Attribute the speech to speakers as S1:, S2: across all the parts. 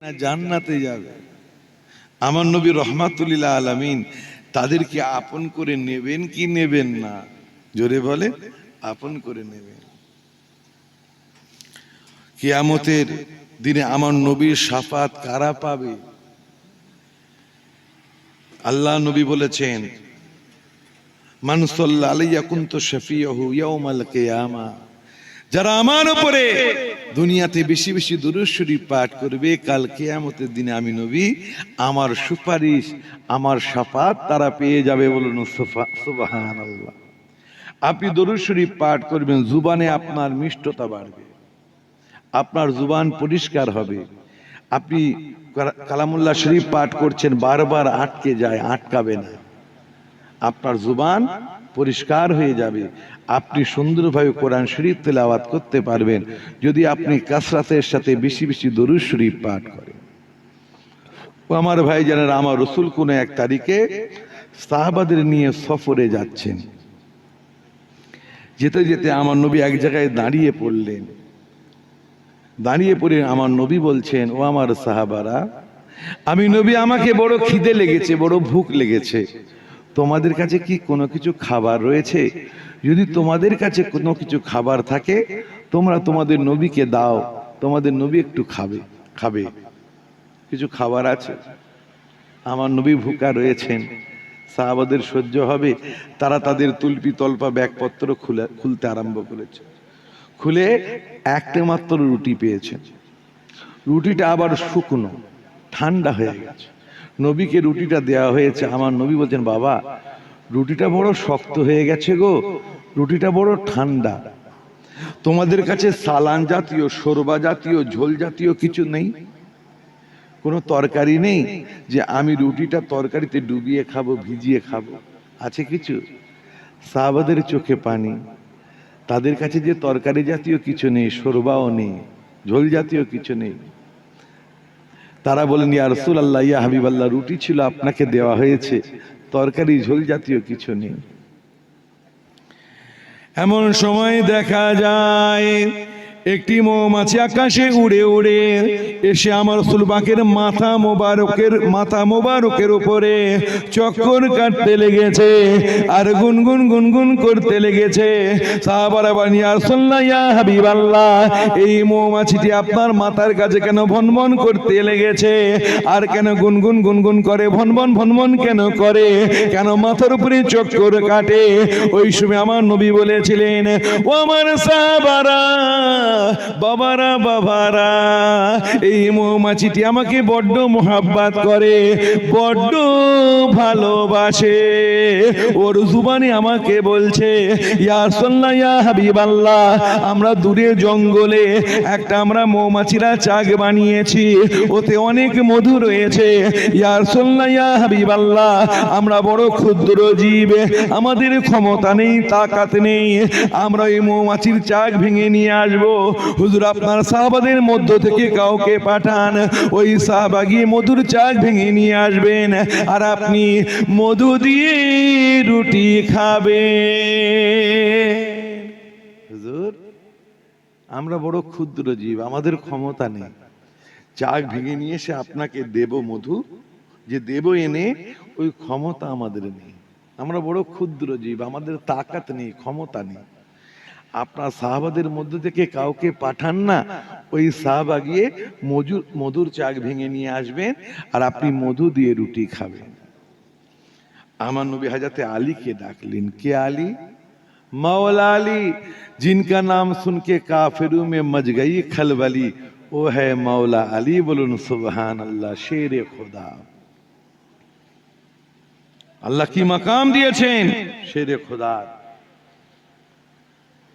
S1: না জান্নাতে যাবে। আমার নবী রহমাতুল্লিল আলামিন তাদেরকে আপন করে নেবেন কি নেবেন না? জোরে বলে, আপন করে নেবেন। কিয়ামতের দিনে আমার নবীর শাফাত কারা পাবে? আল্লাহ নবী বলেছেন, মান সাল্লা আলাইয়া কুনতু শাফিয়হু ইয়াউমাল কিয়ামা, যারা আমার উপরে দুনিয়াতে বেশি বেশি দুরূদ শরীফ পাঠ করবে, কাল কিয়ামতের দিনে আমি নবী আমার সুপারিশ, আমার শাফাত তারা পেয়ে যাবে। বলুন সুবহানাল্লাহ। আপনি দরুদ শরীফ পাঠ করবেন, জুবানে আপনার মিষ্টতা বাড়বে, আপনার জুবান পরিষ্কার হবে। আপনি কালামুল্লাহ শরীফ পাঠ করছেন, বারবার আটকে যায়, আটকাবে না, আপনার জুবান পরিষ্কার হয়ে যাবে। আপনি সুন্দরভাবে কোরআন শরীফ তেলাওয়াত করতে পারবেন যদি আপনি কাসরাতের সাথে বেশি বেশি দরুদ শরীফ পাঠ করেন। আমার ভাই জানেন, আমার রসুল কোন এক তারিখে সাহাবাদের নিয়ে সফরে যাচ্ছেন। যেতে যেতে আমার নবী এক জায়গায় দাঁড়িয়ে পড়লেন। দাঁড়িয়ে পড়ে আমার নবী বলছেন, ও আমার সাহাবারা, আমি নবী, আমাকে বড় খিদে লেগেছে, বড় ভুখ লেগেছে। তোমাদের কাছে কি কোনো কিছু খাবার রয়েছে? যদি তোমাদের কাছে কোনো কিছু খাবার থাকে, তোমরা তোমাদের নবীকে দাও, তোমাদের নবী একটু খাবে। খাবে কিছু খাবার আছে? আমার নবী ভুকা রয়েছেন, সাহাবাদের সহ্য হবে? তারা তাদের তুলপি তল্পা ব্যাগপত্র খুলতে আরম্ভ করেছে। খুলে একটা মাত্র রুটি পেয়েছেন। রুটিটা আবার শুকনো, ঠান্ডা হয়ে গেছে। নবীকে রুটিটা দেওয়া হয়েছে। আমার নবী বলছেন, বাবা, রুটিটা বড় শক্ত হয়ে গেছে গো, রুটিটা বড় ঠান্ডা। তোমাদের কাছে সালান জাতীয়, শোরবা জাতীয়, ঝোল জাতীয় কিছু নেই? কোনো তরকারি নেই যে আমি রুটিটা তরকারিতে ডুবিয়ে খাবো, ভিজিয়ে খাবো? আছে কিছু? সাহাবাদের চোখে পানি। তাদের কাছে যে তরকারি জাতীয় কিছু নেই, শোরবাও নেই, ঝোল জাতীয় কিছু নেই। তারা বলেন, ইয়া রাসূলুল্লাহ, ইয়া হাবিবাল্লাহ, রুটি ছিল, আপনাকে দেওয়া হয়েছে, তরকারি ঝোল জাতীয় কিছু নেই। এমন সময় দেখা যায় একটি মৌমাছি আকাশে উড়ে উড়ে এসে আমার রাসূল পাকের মাথা মোবারকের উপরে চক্কর কাটতে লেগেছে আর গুনগুন গুনগুন করতে লেগেছে। সাহাবারা বলেন, ইয়া রাসূলুল্লাহ, ইয়া হাবিবাল্লাহ, এই মৌমাছিটি আপনার মাথার কাছে কেন ভনভন করতে লেগেছে? আর কেন গুনগুন গুনগুন করে, ভনভন ভনভন কেন করে, কেন মাথার উপরে চক্কর কাটে? ওই সময় আমার নবী বলেছিলেন, ও আমার সাহাবারা, বাবারা, এই মৌমাছিটি আমাকে বড্ড মোহাব্বত করে, বড্ড ভালোবাসে। ওর জুবানে আমাকে বলছে, ইয়া রাসূলুল্লাহ, ইয়া হাবিবাল্লাহ, আমরা দূরে জঙ্গলে একটা আমরা মৌমাছিরা চাক বানিয়েছি, ওতে অনেক মধু রয়েছে। ইয়া রাসূলুল্লাহ, ইয়া হাবিবাল্লাহ, আমরা বড় ক্ষুদ্র জীব, আমাদের ক্ষমতা নেই, তাকাত নেই, আমরা এই মৌমাছির চাক ভেঙে নিয়ে আসবো। হুজুর, আপনার সাহাবাদের মধ্য থেকে কাউকে পাঠান, ওই সাহাবা গিয়ে মধুর চাক ভেঙে নিয়ে আসবেন, আর আপনি মধু দিয়ে রুটি খাবেন। হুজুর, আমরা বড় ক্ষুদ্র জীব, আমাদের ক্ষমতা নেই, চাক ভেঙে নিয়ে এসে আপনাকে দেব মধু, যে দেব এনে, ওই ক্ষমতা আমাদের নেই। আমরা বড় ক্ষুদ্র জীব, আমাদের তাকাত নেই, ক্ষমতা নেই। আপনার সাহাবাদের মধ্যে থেকে কাউকে পাঠান না, ওই সাহাবা গিয়ে মধুর চাক ভেঙে নিয়ে আসবেন, আর আপনি মধু দিয়ে রুটি খাবেন। আমার নবী হযরত আলীকে ডাকলেন। কে আলী? मौला अली, जिनका नाम सुन के काफिरों में मच गई खलबली, वो है मौला अली। बोलून सुबहान अल्लाह। शेर खुदा, আল্লাহ কি মাকাম দিয়েছেন শেরে খোদা।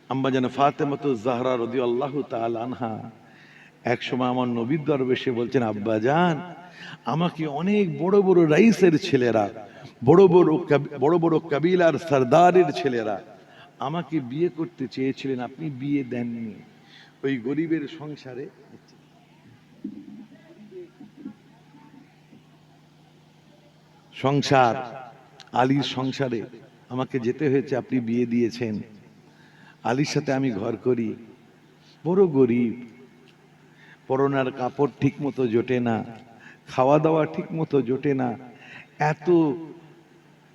S1: আম্মা জান ফাতেমাতুজ জাহরা রাদিয়াল্লাহু তাআলা আনহা এক সময় আমার নবীর দরবারে এসে বলছেন, আব্বা জান, আমাকে অনেক বড় বড় রাইসের ছেলেরা, বড় বড় কবিলার সরদারের ছেলেরা আমাকে বিয়ে করতে চেয়েছিলেন, আপনি বিয়ে দেননি। ওই গরিবের সংসারে, সংসার আলীর সংসারে আমাকে যেতে হয়েছে, আপনি বিয়ে দিয়েছেন। আলীর সাথে আমি ঘর করি, বড় গরিব, পরনার কাপড় ঠিক মতো জোটে না, খাওয়া দাওয়া ঠিক মতো জোটে না। এত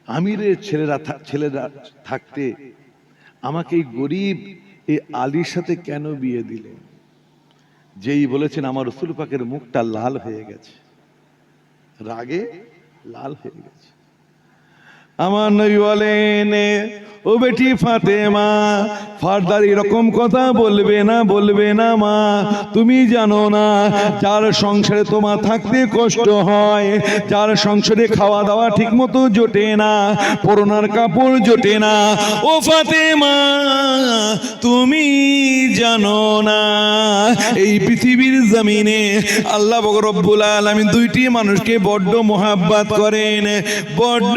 S1: আমিরের ছেলেরা থাকতে আমাকে এই গরিব এই আলীর সাথে কেন বিয়ে দিলে? যেই বলেছেন আমার রসুল পাকের মুখটা লাল হয়ে গেছে, রাগে লাল হয়ে গেছে। আমার নবী বলেন, ও বেটি ফাতেমা, ফারদার এরকম কথা বলবে না, বলবে না মা। তুমি জানো না, যার সংসারে তোমার থাকতে কষ্ট হয়, যার সংসারে খাওয়া দাওয়া ঠিক মতো জোটে না, পরনার কাপড় জোটে না, ও ফাতেমা তুমি জানো না, এই পৃথিবীর জমিনে আল্লাহ রব্বুল আলামিন দুইটি মানুষকে বড্ড মোহাব্বত করেন, বড্ড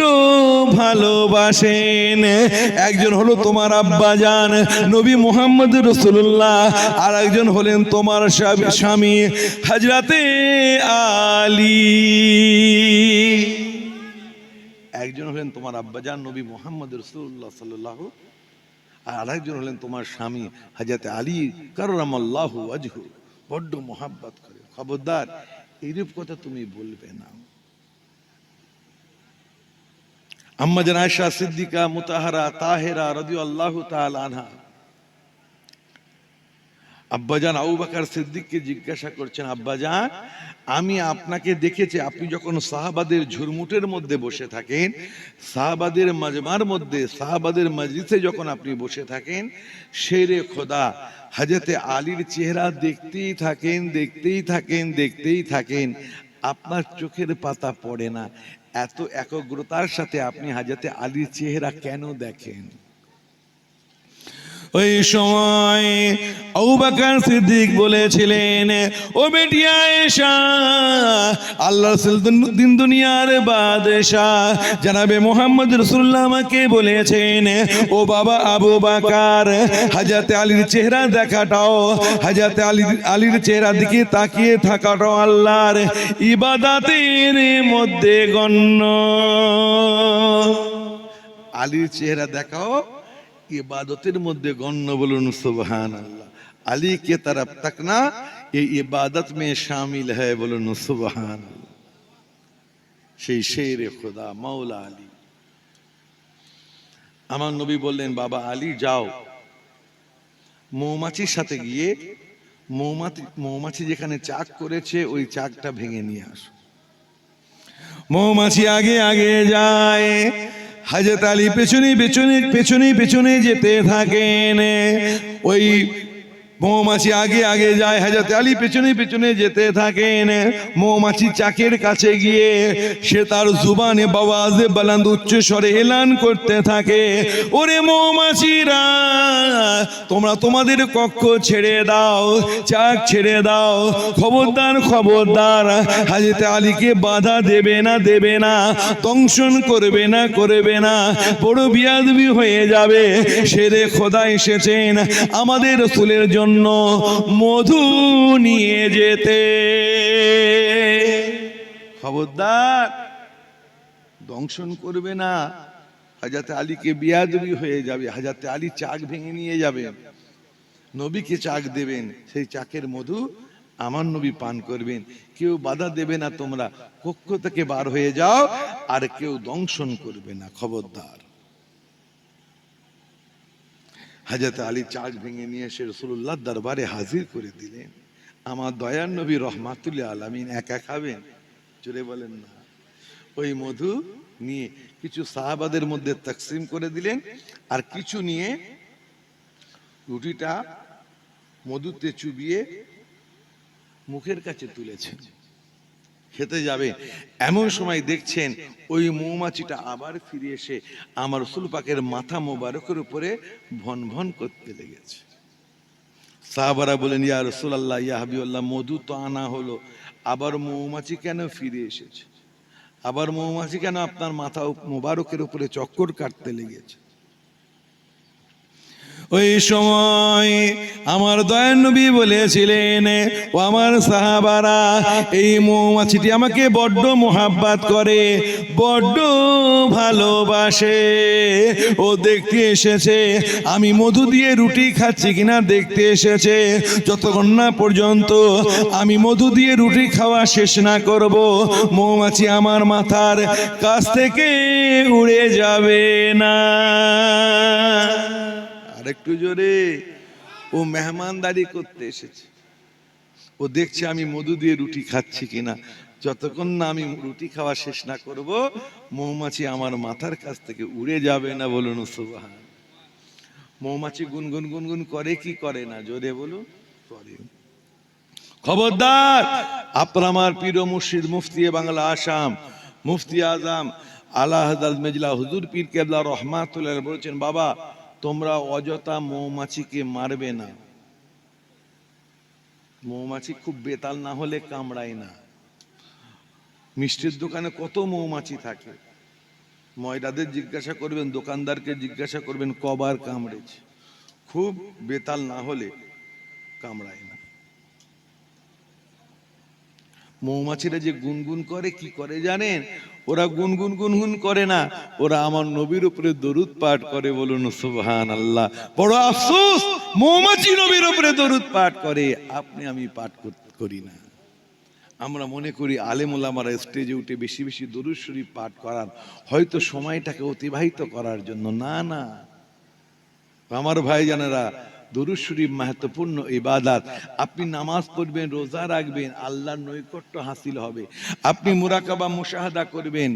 S1: ভালোবাসেন। একজন হলো তোমার আব্বাজান নবী মুহাম্মদ রাসূলুল্লাহ, আর একজন হলেন তোমার স্বামী হযরতে আলী। একজন হলেন তোমার আব্বাজান নবী মুহাম্মদ রাসূলুল্লাহ সাল্লাল্লাহু, আর আরেকজন হলেন তোমার স্বামী হযরতে আলী কাররামাল্লাহু ওয়াজহু। বড্ড মোহাব্বত করে। খবরদার এইরূপ কথা তুমি বলবে না। আম্মা জান আয়েশা সিদ্দিকা মুতাহারা তাহেরা রাদিয়াল্লাহু তাআলা আনহা আব্বাজান আবু বকর সিদ্দিককে জিজ্ঞাসা করছেন, আব্বাজান আমি আপনাকে দেখেছি আপনি যখন সাহাবাদের ঝুরমুটের মধ্যে বসে থাকেন, সাহাবাদের মাজমার মধ্যে, সাহাবাদের মজলিসে যখন আপনি বসে থাকেন, শেরে খোদা হযরতে আলীর চেহারা দেখতেই থাকেন, দেখতেই থাকেন, দেখতেই থাকেন, আপনার চোখের পাতা পড়ে না। এত একগ্রতার সাথে আপনি হযরতে আলীর চেহারা কেন দেখেন? ওই সময় আবু বকর সিদ্দিক বলেছিলেন, ও বেটি আয়েশা, আল্লাহর রাসূল দিন দুনিয়ার বাদশাহ জনাবে মুহাম্মদ রাসূলুল্লাহ আমাকে বলেছেন, ও বাবা আবু বকর, হযরতে আলীর চেহারা দেখাটাও, হযরতে আলীর চেহারার দিকে তাকিয়ে থাকাটাও আল্লাহর ইবাদতের মধ্যে গণ্য। আলীর চেহারা দেখাও इबादतेर मध्य गण्य, बोलून सुबहानाल्लाह। अली के तरफ तकना ये इबादत में शामिल है, बोलून सुबहानाल्लाह। সেই শেরে খোদা মাওলা আলী। আমার নবী বললেন, বাবা আলী যাও, মৌমাছির সাথে গিয়ে মৌমাছি যেখানে চাক করেছে ওই চাকটা ভেঙে নিয়ে আসো। মৌমাছি আগে আগে যায়, হযরত আলী পেছনে পেছনে পেছনে পেছনে যেতে থাকেন। ওই মৌমাছি আগে আগে যায়, হযরত আলী পেছনে পেছনে যেতে থাকেন। মৌমাছি চাকের কাছে গিয়ে সে তার জুবানে বাওয়াজে বুলন্দ উচ্চ স্বরে এলান করতে থাকে, ওরে মৌমাছিরা, তোমরা তোমাদের কক্ষ ছেড়ে দাও, চাক ছেড়ে দাও, খবরদার খবরদার হযরত আলীকে বাধা দেবে না, দেবে না, দংশন করবে না, করবে না, বড় বিয়াদবি হয়ে যাবে। শেরে খোদা এসেছেন আমাদের রাসূলের জন্য মধু নিয়ে যেতে, খবরদার দংশন করবে না, হযরত আলীকে বিয়াদবি হয়ে যাবে। হযরত আলী চাক ভেঙে নিয়ে যাবে, নবীকে চাক দেবেন, সেই চাকের মধু আমার নবী পান করবেন। কেউ বাধা দেবে না, তোমরা কক্ষ থেকে বার হয়ে যাও, আর কেউ দংশন করবে না, খবরদার। হযরত আলী চাক ভেঙে নিয়ে এসে রাসূলুল্লাহর দরবারে হাজির করে দিলেন। আমার দয়ার নবী রহমাতুল আলামিন একা খাবেন? জোরে বলেন না। ওই মধু নিয়ে কিছু সাহাবাদের মধ্যে তাকসিম করে দিলেন, আর কিছু নিয়ে রুটিটা মধুতে চুবিয়ে মুখের কাছে তুলেছেন, খেতে যাবে। এমন সময় দেখছেন ওই মৌমাছিটা আবার ফিরে এসে আমার রাসূল পাকের মাথা মোবারকের উপরে ভন ভন করতে লেগেছে। সাহাবারা বলেন, ইয়া রাসূলুল্লাহ, ইয়া হাবিবাল্লাহ, মধু তো আনা হলো, আবার মৌমাছি কেন ফিরে এসেছে? আবার মৌমাছি কেন আপনার মাথা মোবারকের উপরে চক্কর কাটতে লেগেছে? ওই সময় আমার দয়ার নবী বলেছিলেন, ও আমার সাহাবারা, এই মৌমাছিটি আমাকে বড্ড মোহাব্বত করে, বড্ড ভালোবাসে। ও দেখতে এসেছে আমি মধু দিয়ে রুটি খাচ্ছি কিনা দেখতে এসেছে। যতক্ষণ না পর্যন্ত আমি মধু দিয়ে রুটি খাওয়া শেষ না করব, মৌমাছি আমার মাথার কাছ থেকে উড়ে যাবে না। আরেকটু জোরে। ও মেহমানদারি করতে এসেছে, ও দেখছে আমি মধু দিয়ে রুটি খাচ্ছি কিনা। যতক্ষণ না আমি রুটি খাওয়া শেষ না করব, মৌমাছি আমার মাথার কাছ থেকে উড়ে যাবে না। বলুন সুবহান। মৌমাছি গুনগুন গুনগুন করে কি করে না? জোরে বলুন, করে। খবরদার, আপনার আমার পীর ও মুর্শিদ মুফতি বাংলা আসাম মুফতি আজম আলা হযরত মেজলা হুজুর পীর কেবলা রহমাতুল্লাহ বলেছেন, বাবা তোমরা অযথা মৌমাছিকে মারবে না। মৌমাছি খুব বেতাল না হলে কামড়ায় না। মিষ্টির দোকানে কত মৌমাছি থাকে, ময়দাদের জিজ্ঞাসা করবেন, দোকানদারকে জিজ্ঞাসা করবেন কবার কামড়েছে। খুব বেতাল না হলে কামড়ায় না। মৌমাছিরা যে গুনগুন করে কি করে জানেন? ওরা গুনগুন গুনগুন করে না, ওরা আমার নবীর উপরে দরুদ পাঠ করে। বলুন সুবহানাল্লাহ। বড় আফসোস, মৌমাছি নবীর উপরে দরুদ পাঠ করে, আপনি আমি পাঠ করি না। আমরা মনে করি আলেম ওলামারা স্টেজে উঠে বেশি বেশি দরুদ শরীফ পাঠ করার, হয়তো সময়টাকে অতিবাহিত করার জন্য। না না আমার ভাই জানেরা, দরুদ শরীফ महत्वपूर्ण ইবাদত। আপনি নামাজ পড়বেন, রোজা রাখবেন, আল্লাহর নৈকট্য হাসিল হবে। আপনি মুরাকাবা মুশাহাদা করবেন,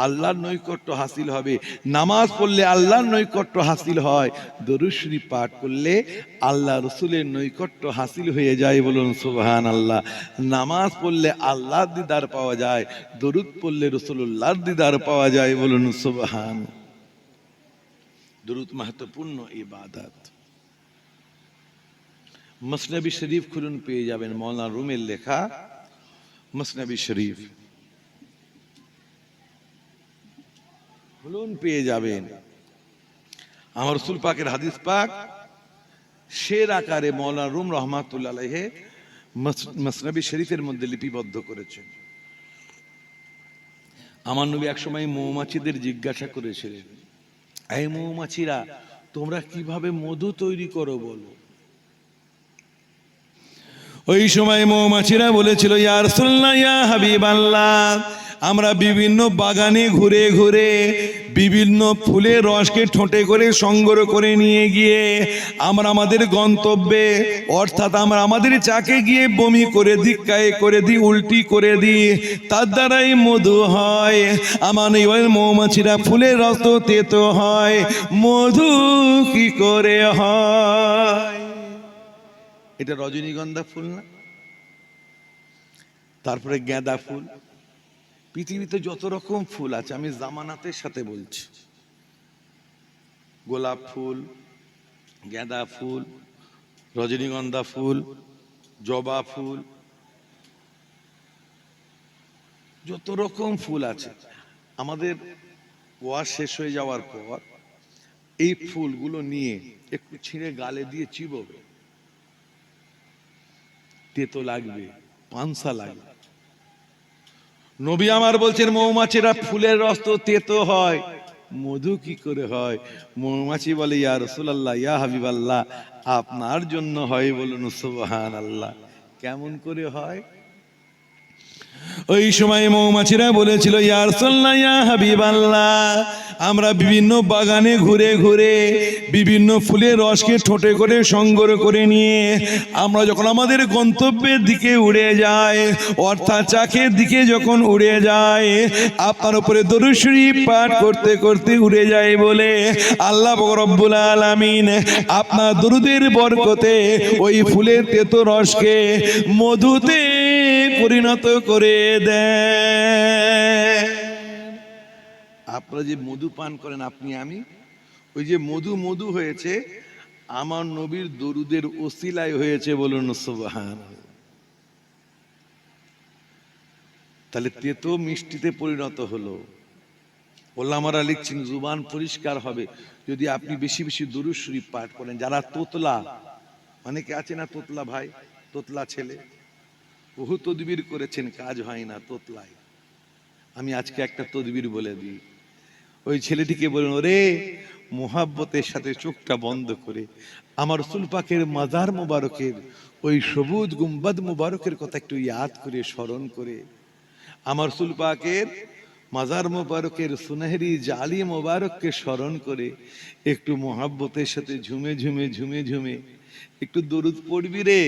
S1: আল্লাহর নৈকট্য হাসিল হবে। নামাজ পড়লে আল্লাহর নৈকট্য হাসিল হয়, দরুদ শরীফ পাঠ করলে আল্লাহ রসুলের নৈকট্য হাসিল হয়ে যায়। বলুন সুবহানাল্লাহ। নামাজ পড়লে আল্লাহর দিদার পাওয়া যায়, দরুদ পড়লে রাসূলুল্লাহর দিদার পাওয়া যায়। বলুন সুবহান। দরুদ महत्वपूर्ण ইবাদত। মসনবী শরীফ খুলুন, পেয়ে যাবেন মৌলানা রুমের লেখা মসনবী শরীফ খুলুন, পেয়ে যাবেন। আমার রাসূল পাকের হাদিস পাক শের আকারে মৌলানা রুম রহমাতুল্লাহ আলাইহি মসনবী শরীফের মধ্যে লিপিবদ্ধ করেছেন। আমার নবী একসময় মৌমাছিদের জিজ্ঞাসা করেছিলেন, এই মৌমাছিরা তোমরা কিভাবে মধু তৈরি করো বলো। ওই সময় মৌমাছিরা বলেছিল, ইয়া রাসূলুল্লাহ, ইয়া হাবিবাল্লাহ, আমরা বিভিন্ন বাগানে ঘুরে ঘুরে বিভিন্ন ফুলের রসকে ঠোঁটে করে সংগ্রহ করে নিয়ে গিয়ে আমরা আমাদের গন্তব্যে, অর্থাৎ আমরা আমাদের চাকে গিয়ে বমি করে দিই, কায়ে করে দিই, উল্টি করে দিই, তার দ্বারাই মধু হয়। আমার ওই মৌমাছিরা ফুলের রস তো তেতো হয়, মধু কি করে হয়? এটা রজনীগন্ধা ফুল না? তারপরে গাঁদা ফুল, পৃথিবীতে যত রকম ফুল আছে, আমি জামানাতের সাথে বলছি, গোলাপ ফুল, গাঁদা ফুল, রজনীগন্ধা ফুল, জবা ফুল, যত রকম ফুল আছে, আমাদের ওয়াজ শেষ হয়ে যাওয়ার পর এই ফুলগুলো নিয়ে একটু ছিঁড়ে গালে দিয়ে চিবোবে, তেতো লাগবে, পানসা লাগবে। নবী আমার বলছেন, মৌমাছিরা ফুলের রস তো তেতো হয়, মধু কি করে হয়? মৌমাছি বলে, ইয়া রাসূলুল্লাহ, ইয়া হাবিবাল্লাহ, আপনার জন্য হয়। বলুন সুবহানাল্লাহ। কেমন করে হয়? ওই সময় মৌমাছিরা বলেছিল, ইয়া রাসূলুল্লাহ, ইয়া হাবিবাল্লাহ, আমরা বিভিন্ন বাগানে ঘুরে ঘুরে বিভিন্ন ফুলের রসকে ঠোঁটে করে সংগ্রহ করে নিয়ে আমরা যখন আমাদের গন্তব্যের দিকে উড়ে যাই, অর্থাৎ চাকের দিকে যখন উড়ে যায়, আপনার উপরে দরুদ শরীফ পাঠ করতে করতে উড়ে যায় বলে আল্লাহ রব্বুল আলামিন আপনার দরুদের বরকতে ওই ফুলের তেতো রসকে মধুতে পরিণত করে দেয়। আপনারা যে মধু পান করেন, আপনি আমি, ওই যে মধু মধু হয়েছে আমার নবীর দরুদের ওসিলায় হয়েছে। বলুন সুবহানাল্লাহ। তাহলে তেতো মিষ্টিতে পরিণত হলো। ওলামারা লিখছেন জুবান পরিষ্কার হবে যদি আপনি বেশি বেশি দুরূদ শরীফ পাঠ করেন। যারা তোতলা, অনেকে আছে না তোতলা ভাই, তোতলা ছেলে, বহু তদবির করেছেন, কাজ হয় না তোতলায়। আমি আজকে একটা তদবির বলে দিই। ওই ছেলেটিকে বলুন, ওরে মোহাব্বতের সাথে চোখটা বন্ধ করে আমার রাসূল পাকের মাজার মুবারকের ওই সবুজ গুম্বাদ মুবারকের কথা একটু ইয়াদ করে স্মরণ করে, আমার রাসূল পাকের মাজার মুবারকের সুনহরি জালি মুবারককে স্মরণ করে একটু মোহাব্বতের সাথে ঝুমে ঝুমে ঝুমে ঝুমে একটু দরুদ পড়বি রে,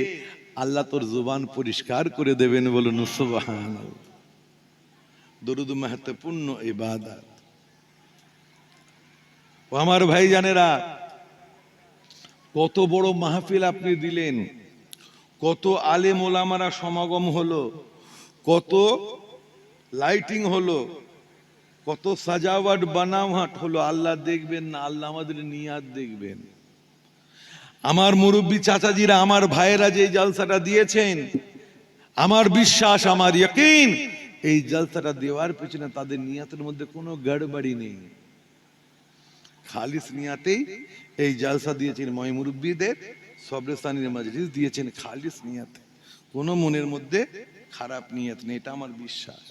S1: আল্লাহ তোর জবান পরিষ্কার করে দেবেন। বলুন সুবহানাল্লাহ। দরুদ महत्वपूर्ण ইবাদত। ও আমার ভাই জানেরা, কত বড় মাহফিল আপনি দিলেন, কত আলেম ওলামারা সমাগম হলো, কত লাইটিং হলো, কত সাজাওয়াট বানাওয়াট হলো। আল্লাহ দেখবেন না, আল্লাহ আমাদের নিয়াত দেখবেন। আমার মুরব্বী চাচাজিরা, আমার ভাইয়েরা যে জলসাটা দিয়েছেন, আমার বিশ্বাস, আমার ইয়াকিন, এই জলসাটা দেওয়ার পেছনে তাদের নিয়াতের মধ্যে কোনো গড়বড়ি নেই। খালিস নিয়াতেই এই জলসা দিয়েছেন। ময় মুরব্বীদের সবরেস্তানির মাজলিস দিয়েছেন খালিস নিয়াতে, কোনো মনের মধ্যে খারাপ নিয়ত নেই, এটা আমার বিশ্বাস।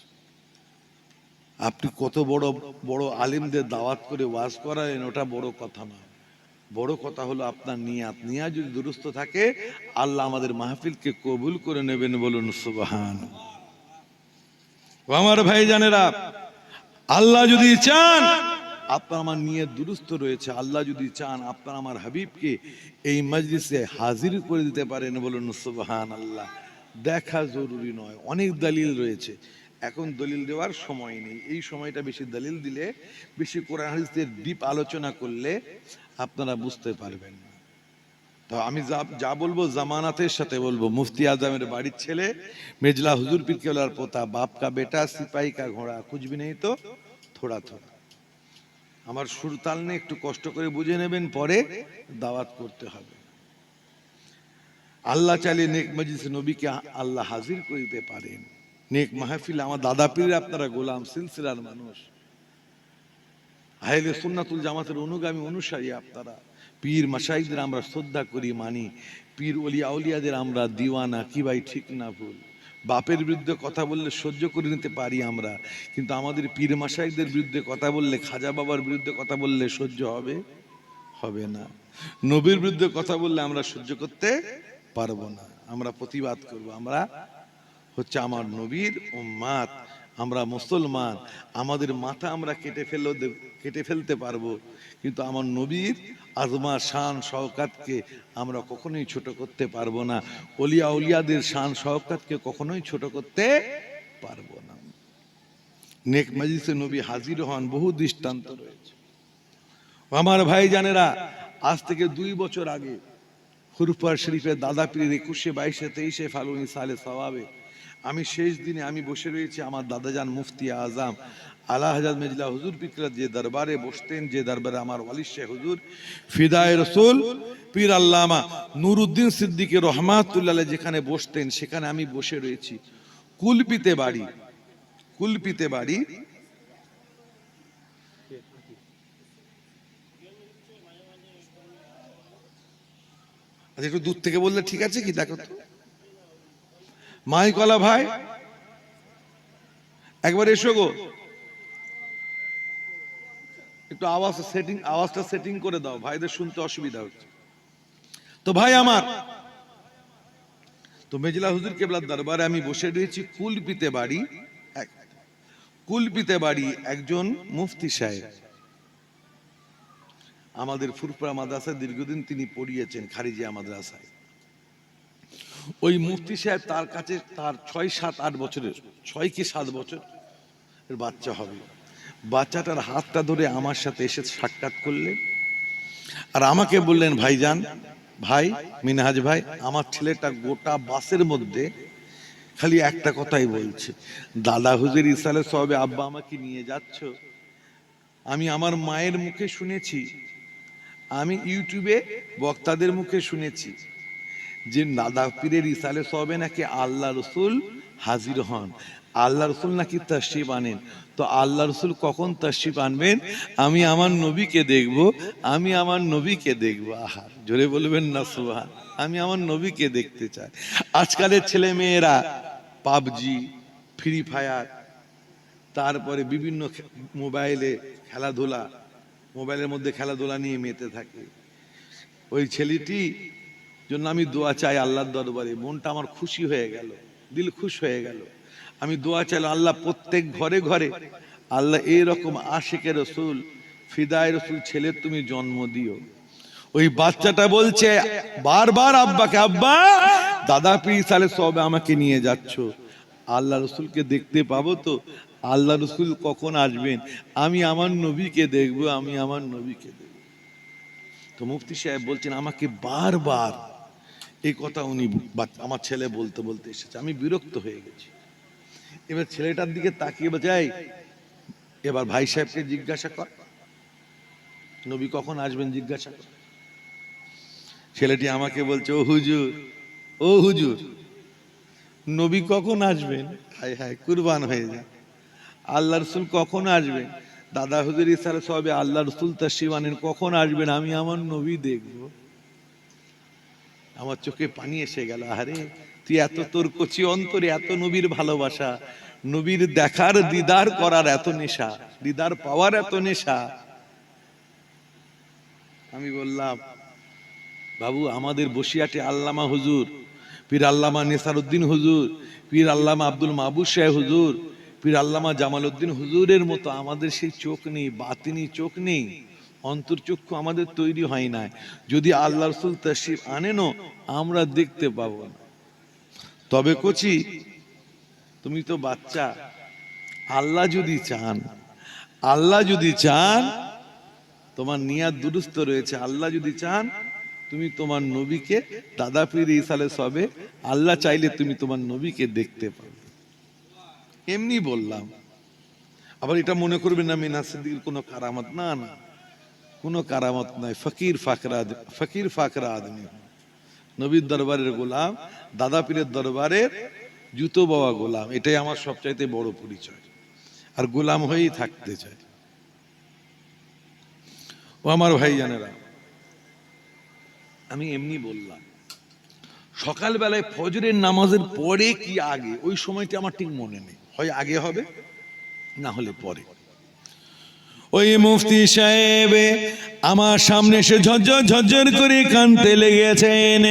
S1: আপনি কত বড় বড় আলেমদের দাওয়াত করে ওয়াজ করালেন, ওটা বড় কথা না। বড় কথা হলো আপনার নিয়াত। নিয়াত যদি দুরুস্ত থাকে, আল্লাহ আমাদের মাহফিলকে কবুল করে নেবেন। বলুন সুবহানাল্লাহ। আমার ভাই জানেরা, আল্লাহ যদি চান আপনার আমার নিয়ত দুরুস্ত রয়েছে, আল্লাহ যদি চান আপনার আমার হাবিবকে এই মজলিসে হাজির করে দিতে পারেন। বলুন সুবহানাল্লাহ। দেখা জরুরি নয়, অনেক দলিল রয়েছে, এখন দলিল দেওয়ার সময় নেই। এই সময়টা বেশি দলিল দিলে, বেশি কোরআন হাদিসের ডিপ আলোচনা করলে আপনারা বুঝতে পারবেন না। তো আমি যা বলবো জামানাতের সাথে বলবো। মুফতি আজমের বাড়ির ছেলে, মেজলা হুজুর পীর কেবলার পোতা, বাপ কা বেটা সিপাही का घोड़ा, कुछ भी नहीं तो थोड़ा थोड़ा। আমার সুর তাল নিয়ে একটু কষ্ট করে বুঝে নেবেন, পরে দাওয়াত করতে হবে। আল্লাহ চাইলে নেক মজলিসে নবীকে আল্লাহ হাজির করে দিতে পারেন। নেক মাহফিল, আমার দাদা পীর আপনারা গোলাম সিলসিলার মানুষ, আহলে সুন্নাতুল জামাতের অনুগামী অনুসারী আপনারা। পীর মাশাইখদের আমরা শ্রদ্ধা করি, মানি। পীর ওলিয়া আউলিয়াদের আমরা দিওয়ানা, কি ভাই ঠিক না ভুল? বাপের বিরুদ্ধে কথা বললে সহ্য করে নিতে পারি আমরা, কিন্তু আমাদের পীর মাশাইখদের বিরুদ্ধে কথা বললে, খাজা বাবার বিরুদ্ধে কথা বললে সহ্য হবে? হবে না। নবীর বিরুদ্ধে কথা বললে আমরা সহ্য করতে পারবো না, আমরা প্রতিবাদ করব। আমরা হচ্ছে আমার নবীর উম্মাত, আমরা মুসলমান। আমাদের মাথা আমরা কেটে ফেলতে পারবো, কিন্তু আমার নবীর আজমা শান শওকাতকে আমরা কখনোই ছোট করতে পারবো না। ওলিয়া উলিয়াদের শান শওকাতকে কখনোই ছোট করতে পারবো না। নেক মজলিসে নবী হাজির হন, বহু দৃষ্টান্ত রয়েছে। আমার ভাই জানেরা, আজ থেকে 2 বছর আগে হুরুপার শরীফের দাদা পীরের 21, 22, 23 ফাল্গুন সালে সওয়াবে আমি শেষ দিনে আমি বসে রয়েছি। আমার দাদাজান মুফতি আজম আলা হযরত মেজলা হুজুর পীর যে দরবারে বসতেন, যে দরবারে আমার ওয়ালি শেখ হুজুর ফিদায়ে রাসূল পীর আল্লামা নুরউদ্দিন সিদ্দিকী রহমাতুল্লাহ আলাইহি যেখানে বসতেন, সেখানে আমি বসে রয়েছি। কুলপিতে বাড়ি, কুলপিতে বাড়ি। আচ্ছা, একটু দূর থেকে বললে ঠিক আছে কি? দেখো তো মাইকলা ভাই, একবার এসো গো, একটু আওয়াজটা সেটিং করে দাও, ভাইদের শুনতে অসুবিধা হচ্ছে। তো ভাই আমার, তো মেজলা হুজুর কেবলার দরবারে আমি বসে রয়েছি। কুলপিতে বাড়ি, কুলপিতে বাড়ি একজন মুফতি সাহেব, আমাদের ফুরফুরা মাদ্রাসায় দীর্ঘদিন তিনি পড়িয়েছেন, খারিজিয়া মাদ্রাসায়। ওই মুফতি সাহেব, তার কাছে তার 6, 7, 8 বছরের, 6 কি 7 বছর বাচ্চা হবে। বাচ্চাটার হাতটা ধরে আমার সাথে এসে সাক্ষাৎ করলেন, আর আমাকে বললেন, ভাইজান, ভাই মিনহাজ ভাই, আমার ছেলেটা গোটা বাসের মধ্যে খালি একটা কথাই বলছে, দাদা হুজুর ইসালে সবে আব্বা আমাকে নিয়ে যাচ্ছ। আমি আমার মায়ের মুখে শুনেছি, আমি ইউটিউবে বক্তাদের মুখে শুনেছি যে দাদা পীরের ইসালে সবে নাকি আল্লাহ রসুল হাজির হন। আল্লাহ রসুল নাকি তাশরিফ আনেন, তো আল্লাহ রসুল কখন তাশরিফ আনবেন? আমি আমার নবীকে দেখব, আমি আমার নবীকে দেখব। আহা, জোরে বলবেন না সুবহান। আমি আমার নবীকে দেখতে চাই। আজকালের ছেলে মেয়েরা পাবজি, ফ্রি ফায়ার, তারপরে বিভিন্ন মোবাইলে খেলাধুলা, মোবাইলের মধ্যে খেলাধুলা নিয়ে মেতে থাকে। ওই ছেলেটি জন্য আমি দোয়া চাই আল্লাহর দরবারে, মনটা আমার খুশি হয়ে গেল, দিল খুশ হয়ে গেল। আমি দোয়া চাইলাম, আল্লাহ প্রত্যেক ঘরে ঘরে আল্লাহ এইরকম আশিকে রসুল, ফিদায় রসুল ছেলের তুমি জন্ম দিও। ওই বাচ্চাটা বলছে বারবার আব্বাকে, আব্বা দাদা পীর সালে সবে আমাকে নিয়ে যাচ্ছ, আল্লাহ রসুলকে দেখতে পাবো তো? আল্লাহ রসুল কখন আসবেন? আমি আমার নবীকে দেখবো, আমি আমার নবীকে দেখবো। তো মুফতি সাহেব বলছেন আমাকে বারবার এই কথা উনি, আমার ছেলে বলতে বলতে এসেছে, আমি বিরক্ত হয়ে গেছি। এবার ছেলেটার দিকে তাকিয়ে যাই, এবার ভাই সাহেবকে জিজ্ঞাসা কর, নবী কখন আসবেন জিজ্ঞাসা কর। ছেলেটি আমাকে বলছে, ও হুজুর, ও হুজুর, নবী কখন আসবেন? হায় হায়, কুরবান হয়ে যায়। আল্লাহ রসুল কখন আসবেন? দাদা হুজুর ইসারা সবে আল্লাহ রসুল তাশরিফ আনেন, কখন আসবেন? আমি আমার নবী দেখব। আমার চোখে পানি এসে গেল। আরে তুই এত, তোর কচি অন্তরে এত নবীর ভালোবাসা, নবীর দেখার দিদার করার এত নেশা, দিদার পাওয়ার এত নেশা। আমি বললাম, বাবু আমাদের বসিয়াটে আল্লামা হুজুর, পীর আল্লামা নেসারউদ্দিন হুজুর, পীর আল্লামা আব্দুল মাহবুব সাহেব হুজুর, পীর আল্লামা জামালউদ্দিন হুজুরের মতো আমাদের সেই চোখ নেই, বাতিনি চোখ নেই, অন্তর্চক্ষু আমাদের তৈরি হয় না। যদি আল্লাহ রসুল তাশরিফ আনেনও আমরা দেখতে পাবো না। তবে কচি তুমি তো বাচ্চা, আল্লাহ যদি চান, আল্লাহ যদি চান, তোমার নিয়াত দুরুস্ত রয়েছে, আল্লাহ যদি চান তুমি তোমার নবীকে, দাদা পীর ইসালে সবে আল্লাহ চাইলে তুমি তোমার নবীকে দেখতে পাবে। এমনি বললাম। আবার এটা মনে করবেন না মিনা সিদ্দিকের কোনো কারামত, না না, কোনো কারামত নাই। ফকির ফাকরা আদমি, নবীর দরবারের গোলাম, দাদা পীরের দরবারের জুতো বাবা গোলাম, এটাই আমার সবচাইতে বড় পরিচয়, আর গোলাম হয়েই থাকতে চাই। ও আমার ভাই জানেরা, আমি এমনি বললাম। সকালবেলায় ফজরের নামাজের পরে কি আগে, ওই সময়টা আমার ঠিক মনে নেই, হয় আগে হবে না হলে পরে। ওই মুফতি সাহেব আমার সামনে এসে ঝরঝর ঝরঝর করে কাঁদতে লেগেছেন।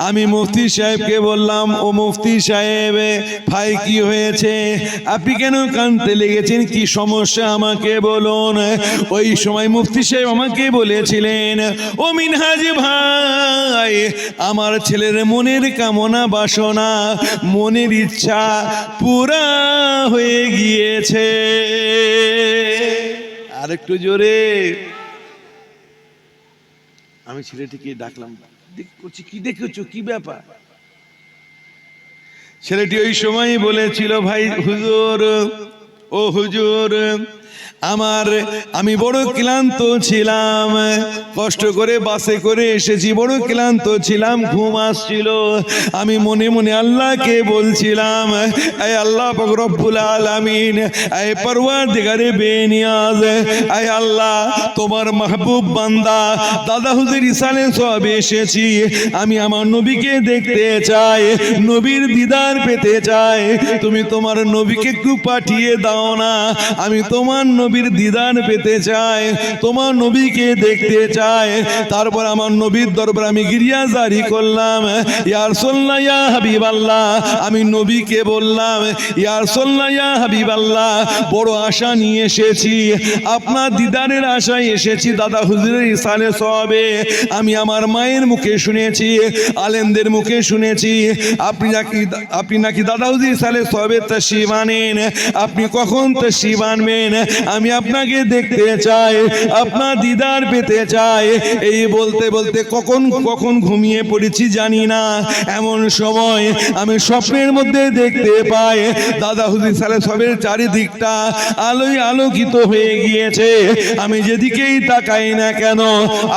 S1: আমি মুফতি সাহেবকে বললাম, ও মুফতি সাহেব, ভাই কি হয়েছে, আপনি কেন কাঁদতে লেগেছেন, কি সমস্যা আমাকে বলুন। ওই সময় মুফতি সাহেব আমাকে বলেছিলেন, ও মিনহাজ ভাই, আমার ছেলের মনের কামনা বাসনা, মনের ইচ্ছা পুরা হয়ে গিয়েছে। আরেকটু জোরে। আমি ছেলেটিকে ডাকলাম, দেখছি কি দেখেছো, কি ব্যাপার? ছেলেটি ওই সময় বলেছিল, ভাই হুজুর, ও হুজুর, আমি বড় ক্লান্ত ছিলাম, কষ্ট করে বাসে করে এসেছি, বড় ক্লান্ত ছিলাম, ঘুম আসছিল। আমি মনে মনে আল্লাহকে বলছিলাম, আয় আল্লাহ পাক রব্বুল আলামিন, আয় পরওয়ারদিগারে বেনিয়াজ, আয় আল্লাহ তোমার মাহবুব বান্দা দাদা হুজুর ইসালে সব এসেছি, আমি আমার নবীকে দেখতে চাই, নবীর দিদার পেতে চাই, তুমি তোমার নবীকে একটু পাঠিয়ে দাও না, আমি তোমার নবীর দিদার পেতে চাই, তোমার নবীকে দেখতে চাই। তারপর আমার নবীর দরবারে আমি গিরিয়া জারি করলাম, ইয়া রাসূলুল্লাহ, ইয়া হাবিবাল্লাহ, আমি নবীকে বললাম, ইয়া রাসূলুল্লাহ, ইয়া হাবিবাল্লাহ, বড় আশা নিয়ে এসেছি, আপনার দিদারের আশায় এসেছি দাদা হুজুরের ইসালে সবে। আমি আমার মায়ের মুখে শুনেছি, আলেমদের মুখে শুনেছি, আপনি নাকি দাদা হুজুর ইসালে সবে তাশরিফ আনেন, আপনি কখন তাশরিফ আনবেন, আমি আপনাকে দেখতে চাই, আপনার দিদার পেতে চাই। এই বলতে বলতে কখন কখন ঘুমিয়ে পড়েছি জানি না। এমন সময় আমি স্বপ্নের মধ্যে দেখতে পাই দাদা হুজুর সালেহ সবের চারিদিকটা আলোয় আলোকিত হয়ে গিয়েছে। আমি যেদিকেই তাকাই না কেন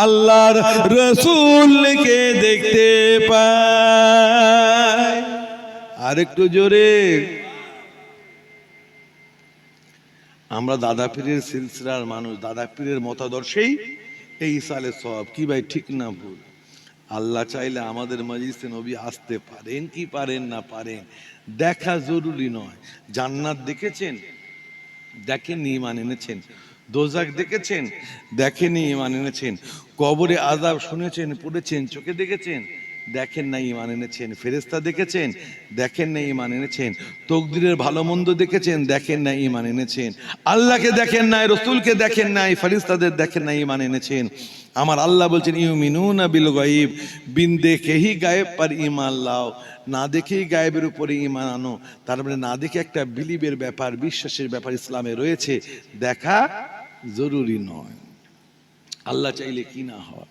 S1: আল্লাহর রাসূলকে দেখতে পাই। আরেকটু জোরে। আমরা দাদা পীরের সিলসিলার মানুষ, দাদা পীরের মতাদর্শেই এই সালে সব। কি ভাই, ঠিক না ভুল? আল্লাহ চাইলে আমাদের মজলিসে নবী আসতে পারেন কি পারেন না, পারেন, দেখা জরুরি নয়। জান্নাত দেখেছেন? দেখেননি, ঈমান এনেছেন। দোজাখ দেখেছেন? দেখেননি, ঈমান এনেছেন। কবরে আযাব শুনেছেন, পড়েছেন, চোখে দেখেছেন? দেখেন না, ঈমান এনেছেন। ফেরেশতা দেখেছেন? দেখেন না, ঈমান এনেছেন। তকদিরের ভালো মন্দ দেখেছেন? দেখেন না, ঈমান এনেছেন। আল্লাহকে দেখেন নাই, রাসূলকে দেখেন নাই, ফেরেশতাদের দেখেন নাই, ঈমান এনেছেন। আমার আল্লাহ বলছেন ইউমিনুনা বিল গায়ব, বিন দেখেহি গায়েব পর ঈমান লাও, না দেখেই গায়েবের উপরে ঈমান আনো। তার মানে না দেখে একটা বিলিভের ব্যাপার, বিশ্বাসের ব্যাপার ইসলামে রয়েছে, দেখা জরুরি নয়। আল্লাহ চাইলে কি না হয়।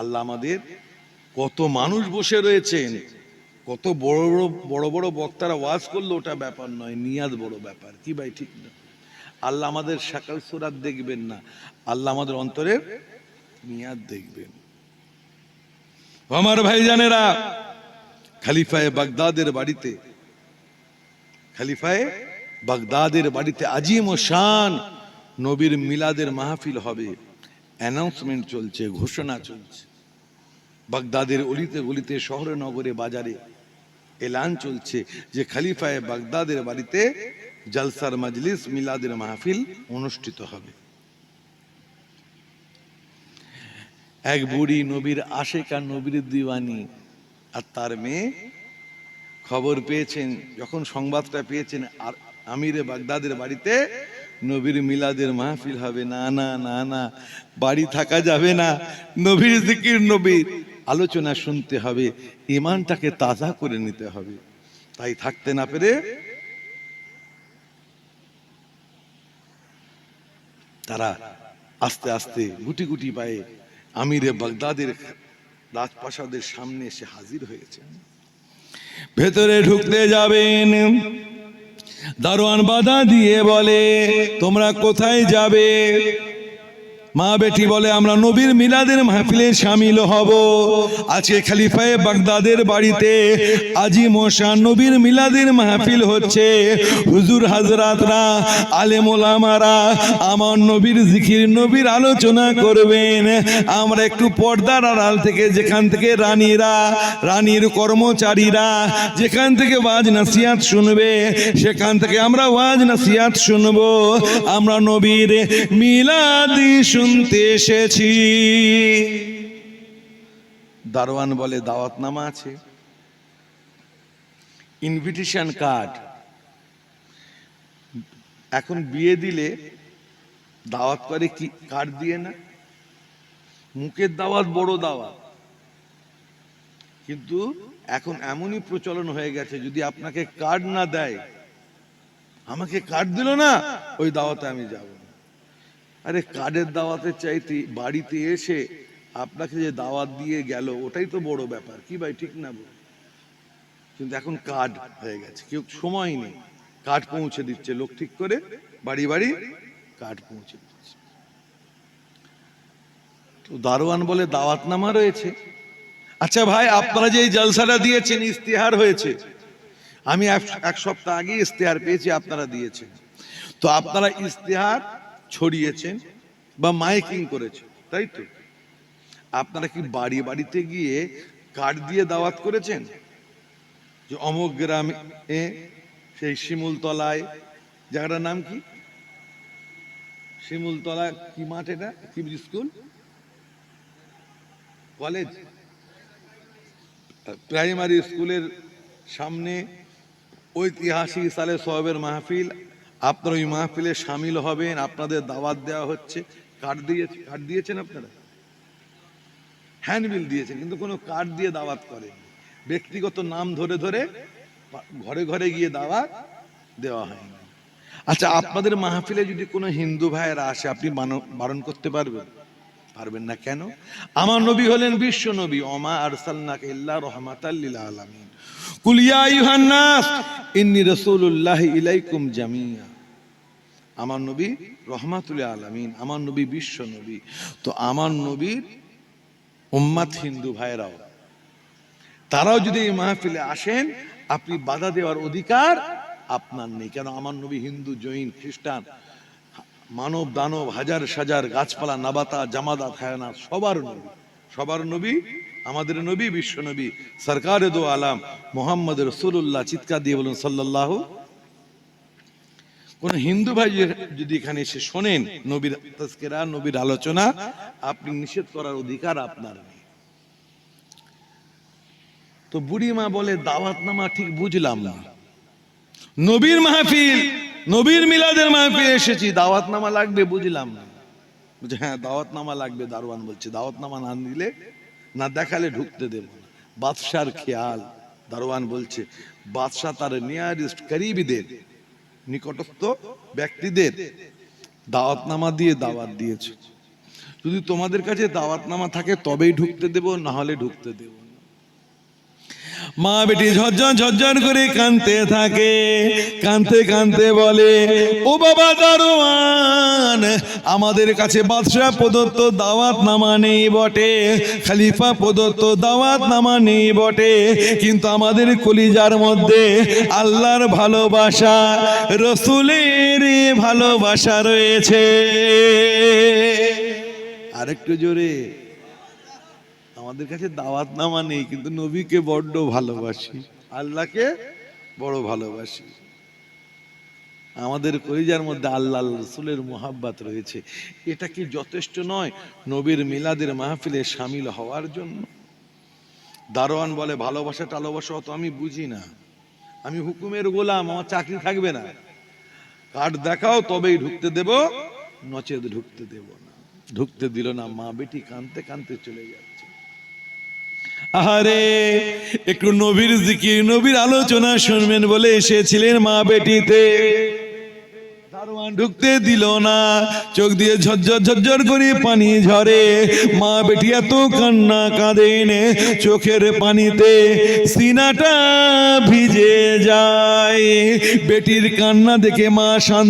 S1: আল্লাহ আমাদের, কত মানুষ বসে রয়েছেন, কত বড় বড় বড় বড় বক্তারা ওয়াজ করলো, ওটা ব্যাপার নয়, নিয়াত বড় ব্যাপার। কি ভাই, ঠিক না? আল্লাহ আমাদের শাকাল সুরাত দেখবেন না, আল্লাহ আমাদের অন্তরের নিয়াত দেখবেন। আমার ভাইজানেরা, খলিফায়ে বাগদাদের বাড়িতে, খলিফায়ে বাগদাদের বাড়িতে আজিম ও শান নবীর মিলাদের মাহফিল হবে। অ্যানাউন্সমেন্ট চলছে, ঘোষণা চলছে। বাগদাদের অলিতে গলিতে, শহরে নগরে বাজারে এলান চলছে যে খলিফায়ে বাগদাদের বাড়িতে জলসার মজলিস, মিলাদের মাহফিল অনুষ্ঠিত হবে। এক বুড়ি নবীর আশিকা, নবীর দিওয়ানি, আর তার মেয়ে খবর পেয়েছেন, যখন সংবাদটা পেয়েছেন আর আমিরে বাগদাদের বাড়িতে নবীর মিলাদের মাহফিল হবে, না না না না, বাড়ি থাকা যাবে না, নবীর জিকির, নবীর আলোচনা শুনতে হবে, ঈমানটাকে তাজা করে নিতে হবে। তাই থাকতে না পেরে তারা আস্তে আস্তে গুটি গুটি পায়ে আমিরে বাগদাদের রাজপ্রাসাদের সামনে এসে হাজির হয়েছেন। ভেতরে ঢুকতে যাবেন, দারোয়ান বাধা দিয়ে বলে, তোমরা কোথায় যাবে? মা বেটি বলে, আমরা নবীর মিলাদের মাহফিলে শামিল হব। আজকে খলিফায়ে বাগদাদের বাড়িতে আজিম ও শান নবীর মিলাদের মাহফিল হচ্ছে। হুজুর হাজরাতরা, আলেম ওলামারা আমার নবীর জিকির, নবীর আলোচনা করবেন। আমরা একটু পর্দার আড়াল থেকে, যেখান থেকে রানীরা, রানীর কর্মচারীরা যেখান থেকে ওয়াজ নসিহত শুনবে, সেখান থেকে আমরা ওয়াজ নসিহত শুনবো। আমরা নবীর মিলাদি শুনতে এসেছি। দারোয়ান বলে, দাওয়াতনামা আছে, ইনভিটেশন কার্ড। এখন বিয়ে দিলে দাওয়াত করে কি কার্ড দিয়ে না? মুখের দাওয়াত বড় দাওয়াত, কিন্তু এখন এমনই প্রচলন হয়ে গেছে, যদি আপনাকে কার্ড না দেয়, আমাকে কার্ড দিল না, ওই দাওয়াতে আমি যাব না। আরে কার্ডের দাওয়াতের চাইতে বাড়িতে এসে আপনাকে যে দাওয়াত দিয়ে গেল, ওটাই তো বড় ব্যাপার। কি ভাই, ঠিক না? কিন্তু এখন কার্ড হয়ে গেছে, কেউ সময় নেই, কার্ড পৌঁছে দিচ্ছে, লোক ঠিক করে বাড়ি বাড়ি কার্ড পৌঁছে দিচ্ছে। তো দারোয়ান বলে, দাওয়াতনামা রয়েছে। আচ্ছা ভাই, আপনারা যে এই জলসাটা দিয়েছেন, ইস্তেহার হয়েছে, আমি এক সপ্তাহ আগে ইস্তেহার পেয়েছি, আপনারা দিয়েছেন। তো আপনারা ইস্তেহার ছড়িয়েছেন বা মাইকিং করেছেন, তাই তো? আপনারা কি বাড়ি বাড়িতে গিয়ে কার্ড দিয়ে দাওয়াত করেছেন যে অমুক গ্রামে, সেই শিমুলতলায়, জায়গাটার নাম কি, শিমুলতলা কি মাঠ, এটা কি স্কুল, কলেজ, প্রাইমারি স্কুলের সামনে ঐতিহাসিক সালে সোহাবের মাহফিল, আপনারা ওই মাহফিলে শামিল হবেন, আপনাদের দাওয়াত দেওয়া হচ্ছে। কার্ড দিয়েছেন আপনারা, হ্যান্ডবিল দিয়েছেন, কিন্তু কোনো কার্ড দিয়ে দাওয়াত করেন, ব্যক্তিগত নাম ধরে ধরে ঘরে ঘরে গিয়ে দাওয়াত দেওয়া হয়নি। আচ্ছা, আপনাদের মাহফিলে যদি কোনো হিন্দু ভাইয়েরা আসে, আপনি বারণ করতে পারবেন? পারবেন না। কেন? আমার নবী হলেন বিশ্ব নবী, ওমা আরসালনাকা ইল্লা রাহমাতাল লিল আলামিন, কুল ইয়া আইয়ুহান নাস ইন্নী রাসূলুল্লাহি ইলাইকুম জামিয়া। আমার নবী রহমাতুল আলামিন, আমার নবী বিশ্ব নবী। তো আমার নবীর উম্মাত হিন্দু ভাইরাও, তারাও যদি এই মাহফিলে আসেন, আপনি বাধা দেওয়ার অধিকার আপনার নেই। কেন? আমার নবী হিন্দু, জৈন, খ্রিস্টান, মানব দানব, হাজার সাজার গাছপালা, নাবাতা, জামাদাত, হায়ানাত, সবার নবী, সবার নবী আমাদের নবী, বিশ্ব নবী সরকারে দো আলাম মোহাম্মদ রসুল্লাহ। চিৎকার দিয়ে বলুন সাল্লাল্লাহু। কোন হিন্দু ভাই যদি এখানে এসে শোনেন নবীর তাজকিরা, নবীর আলোচনা, আপনি নিষেধ করার অধিকার আপনার নেই। তো বুড়ি মা বলে দাওয়াতনামা ঠিক বুঝলাম না, নবীর মাহফিল, নবীর মিলাদের মাহফিল এসেছি, দাওয়াতনামা লাগবে বুঝলাম না। বলছে হ্যাঁ দাওয়াতনামা লাগবে। দারোয়ান বলছে দাওয়াতনামা না দিলে, না দেখালে ঢুকতে দেব না। বাদশার খেয়াল, দারোয়ান বলছে বাদশাহ তার নিয়ারেস্ট করিবীদের, নিকটস্থ ব্যক্তিদের দাওয়াতনামা দিয়ে দাওয়াত দিয়েছে। যদি তোমাদের কাছে দাওয়াতনামা থাকে তবেই ঢুকতে দেব, না হলে ঢুকতে দেব না। মা বেটি ঝরঝর ঝরঝর করে কাঁদতে থাকে, কাঁদতে কাঁদতে বলে ও বাবা দারোয়ান, আমাদের কাছে বাদশাহ প্রদত্ত দাওয়াতনামা নেই বটে, খলিফা প্রদত্ত দাওয়াতনামা নেই বটে, কিন্তু আমাদের কলিজার মধ্যে আল্লাহর ভালোবাসা, রসুলের ভালোবাসা রয়েছে। আরেকটু জোরে, আমাদের কাছে দাওয়াতনামা নেই কিন্তু নবীকে বড্ড ভালোবাসি, আল্লাহকে বড় ভালোবাসি। আমাদের কলিজার মধ্যে আল্লাহ রসুলের মোহাব্বত রয়েছে। এটা কি যথেষ্ট নয় নবীর মিলাদের মাহফিলে শামিল হওয়ার জন্য? দারোয়ান বলে ভালোবাসা টালোবাসা অত আমি বুঝি না, আমি হুকুমের গোলাম, আমার চাকরি থাকবে না, কার্ড দেখাও তবেই ঢুকতে দেব, নচেত ঢুকতে দেব না। ঢুকতে দিল না। মা বেটি কাঁদতে কাঁদতে চলে যাচ্ছে। আরে একটু নবীর জিকির, নবীর আলোচনা শুনবেন বলে এসেছিলেন মা বেটিতে, দারোয়ান ঢুকতে দিল না। চোখ দিয়ে ঝরঝর ঝরঝর করে পানি ঝরে। মা বেটি এত কান্না কাঁদেন, চোখের পানিতে সিনাটা ভিজে যায়। বেটির কান্না দেখে মা শান্ত